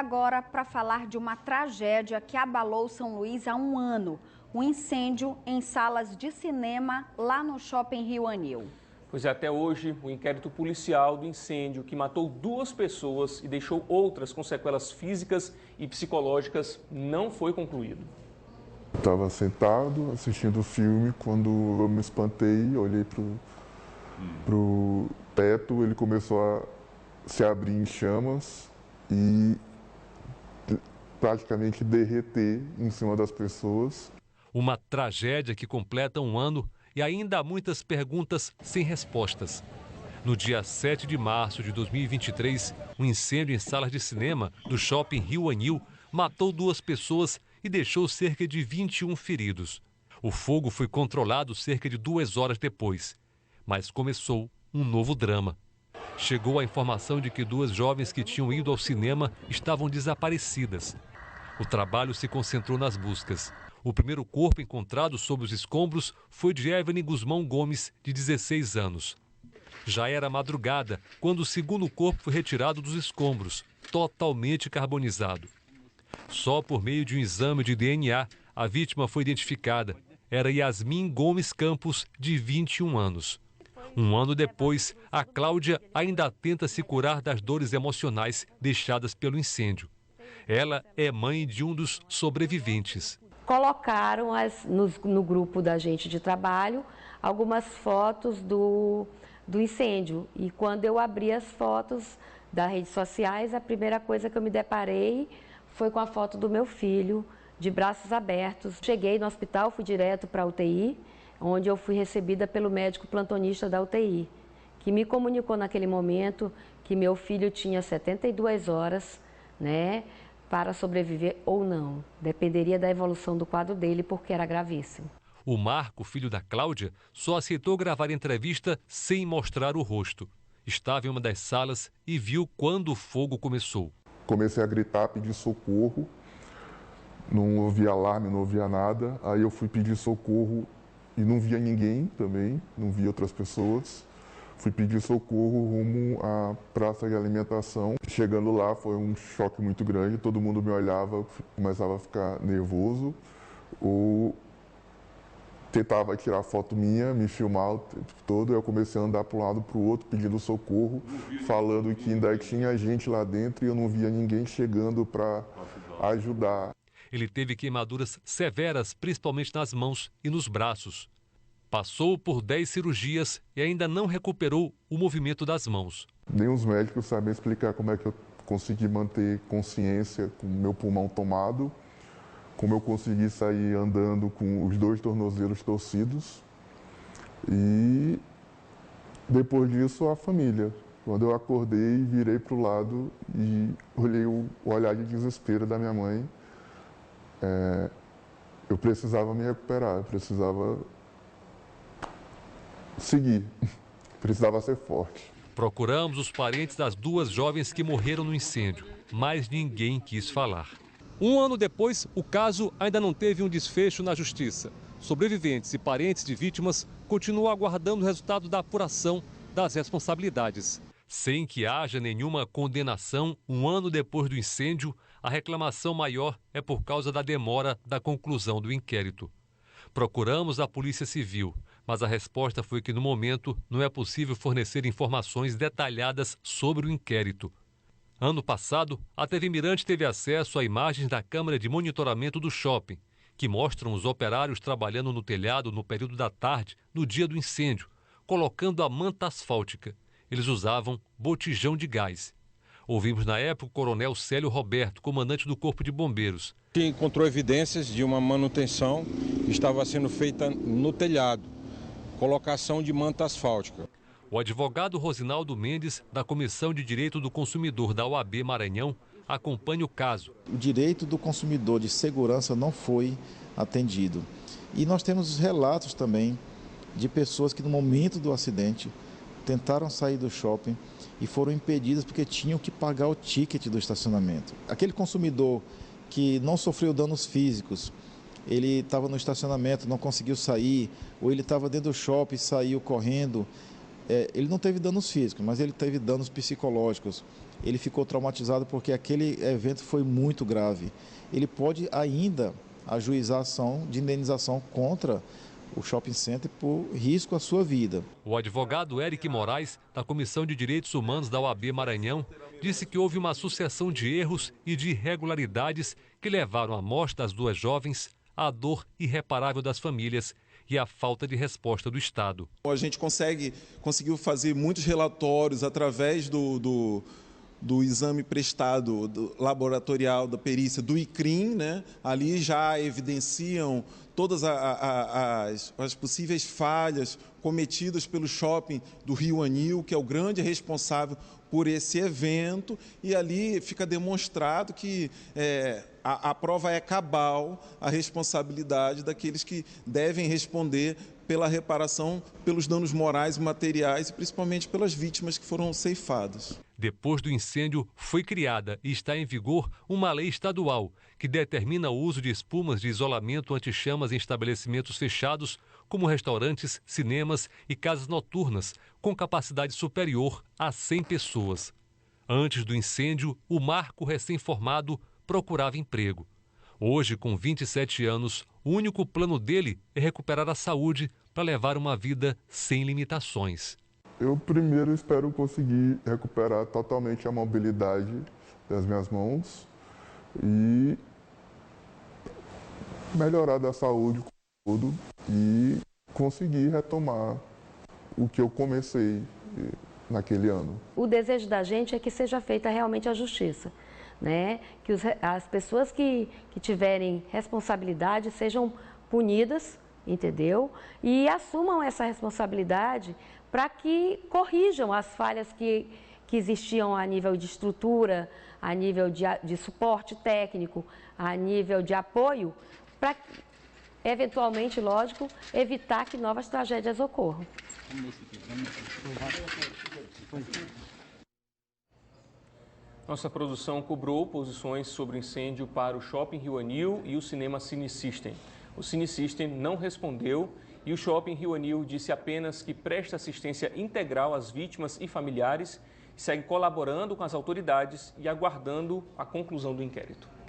agora para falar de uma tragédia que abalou São Luís há um ano. Um incêndio em salas de cinema lá no Shopping Rio Anil. Pois é, até hoje, o inquérito policial do incêndio que matou 2 pessoas e deixou outras com sequelas físicas e psicológicas não foi concluído. Estava sentado assistindo o filme quando eu me espantei, olhei pro teto, ele começou a se abrir em chamas e praticamente derreter em cima das pessoas. Uma tragédia que completa um ano e ainda há muitas perguntas sem respostas. No dia 7 de março de 2023, um incêndio em salas de cinema do Shopping Rio Anil matou 2 pessoas e deixou cerca de 21 feridos. O fogo foi controlado cerca de 2 horas depois, mas começou um novo drama. Chegou a informação de que 2 jovens que tinham ido ao cinema estavam desaparecidas. O trabalho se concentrou nas buscas. O primeiro corpo encontrado sob os escombros foi de Evelyn Guzmão Gomes, de 16 anos. Já era madrugada quando o segundo corpo foi retirado dos escombros, totalmente carbonizado. Só por meio de um exame de DNA, a vítima foi identificada. Era Yasmin Gomes Campos, de 21 anos. Um ano depois, a Cláudia ainda tenta se curar das dores emocionais deixadas pelo incêndio. Ela é mãe de um dos sobreviventes. Colocaram no grupo da gente de trabalho algumas fotos do incêndio. E quando eu abri as fotos das redes sociais, a primeira coisa que eu me deparei foi com a foto do meu filho, de braços abertos. Cheguei no hospital, fui direto para a UTI, onde eu fui recebida pelo médico plantonista da UTI, que me comunicou naquele momento que meu filho tinha 72 horas, né, para sobreviver ou não. Dependeria da evolução do quadro dele, porque era gravíssimo. O Marco, filho da Cláudia, só aceitou gravar a entrevista sem mostrar o rosto. Estava em uma das salas e viu quando o fogo começou. Comecei a gritar, pedir socorro, não ouvia alarme, não ouvia nada. Aí eu fui pedir socorro e não via ninguém também, não via outras pessoas. Fui pedir socorro rumo à praça de alimentação. Chegando lá foi um choque muito grande, todo mundo me olhava, começava a ficar nervoso. Ou tentava tirar foto minha, me filmar o tempo todo. Eu comecei a andar para um lado para o outro, pedindo socorro, falando que ainda tinha gente lá dentro e eu não via ninguém chegando para ajudar. Ele teve queimaduras severas, principalmente nas mãos e nos braços. Passou por 10 cirurgias e ainda não recuperou o movimento das mãos. Nem os médicos sabem explicar como é que eu consegui manter consciência com o meu pulmão tomado, como eu consegui sair andando com os 2 tornozelos torcidos. E depois disso, a família. Quando eu acordei, virei para o lado e olhei o olhar de desespero da minha mãe. Eu precisava me recuperar, eu precisava seguir, precisava ser forte. Procuramos os parentes das 2 jovens que morreram no incêndio, mas ninguém quis falar. Um ano depois, o caso ainda não teve um desfecho na justiça. Sobreviventes e parentes de vítimas continuam aguardando o resultado da apuração das responsabilidades. Sem que haja nenhuma condenação, um ano depois do incêndio, a reclamação maior é por causa da demora da conclusão do inquérito. Procuramos a Polícia Civil, mas a resposta foi que, no momento, não é possível fornecer informações detalhadas sobre o inquérito. Ano passado, a TV Mirante teve acesso a imagens da câmera de monitoramento do shopping, que mostram os operários trabalhando no telhado no período da tarde, no dia do incêndio, colocando a manta asfáltica. Eles usavam botijão de gás. Ouvimos na época o coronel Célio Roberto, comandante do Corpo de Bombeiros. Que encontrou evidências de uma manutenção que estava sendo feita no telhado, colocação de manta asfáltica. O advogado Rosinaldo Mendes, da Comissão de Direito do Consumidor da OAB Maranhão, acompanha o caso. O direito do consumidor de segurança não foi atendido. E nós temos relatos também de pessoas que no momento do acidente tentaram sair do shopping e foram impedidas porque tinham que pagar o ticket do estacionamento. Aquele consumidor que não sofreu danos físicos, ele estava no estacionamento, não conseguiu sair, ou ele estava dentro do shopping e saiu correndo, ele não teve danos físicos, mas ele teve danos psicológicos. Ele ficou traumatizado porque aquele evento foi muito grave. Ele pode ainda ajuizar ação de indenização contra o shopping center por risco à sua vida. O advogado Eric Moraes, da Comissão de Direitos Humanos da OAB Maranhão, disse que houve uma sucessão de erros e de irregularidades que levaram à morte das duas jovens, à dor irreparável das famílias e à falta de resposta do Estado. A gente conseguiu fazer muitos relatórios através do exame prestado laboratorial da perícia do ICRIM, né? Ali já evidenciam todas as possíveis falhas cometidas pelo shopping do Rio Anil, que é o grande responsável por esse evento, e ali fica demonstrado que a prova é cabal, a responsabilidade daqueles que devem responder pela reparação, pelos danos morais e materiais e principalmente pelas vítimas que foram ceifadas. Depois do incêndio, foi criada e está em vigor uma lei estadual que determina o uso de espumas de isolamento anti-chamas em estabelecimentos fechados, como restaurantes, cinemas e casas noturnas, com capacidade superior a 100 pessoas. Antes do incêndio, o Marco, recém-formado, procurava emprego. Hoje, com 27 anos, o único plano dele é recuperar a saúde para levar uma vida sem limitações. Eu primeiro espero conseguir recuperar totalmente a mobilidade das minhas mãos e melhorar da saúde tudo e conseguir retomar o que eu comecei naquele ano. O desejo da gente é que seja feita realmente a justiça, né? Que as pessoas que tiverem responsabilidade sejam punidas, entendeu? E assumam essa responsabilidade para que corrijam as falhas que existiam a nível de estrutura, a nível de suporte técnico, a nível de apoio, para, eventualmente, lógico, evitar que novas tragédias ocorram. Nossa produção cobrou posições sobre o incêndio para o Shopping Rio Anil e o cinema Cine System. O Cine System não respondeu e o Shopping Rio Anil disse apenas que presta assistência integral às vítimas e familiares e segue colaborando com as autoridades e aguardando a conclusão do inquérito.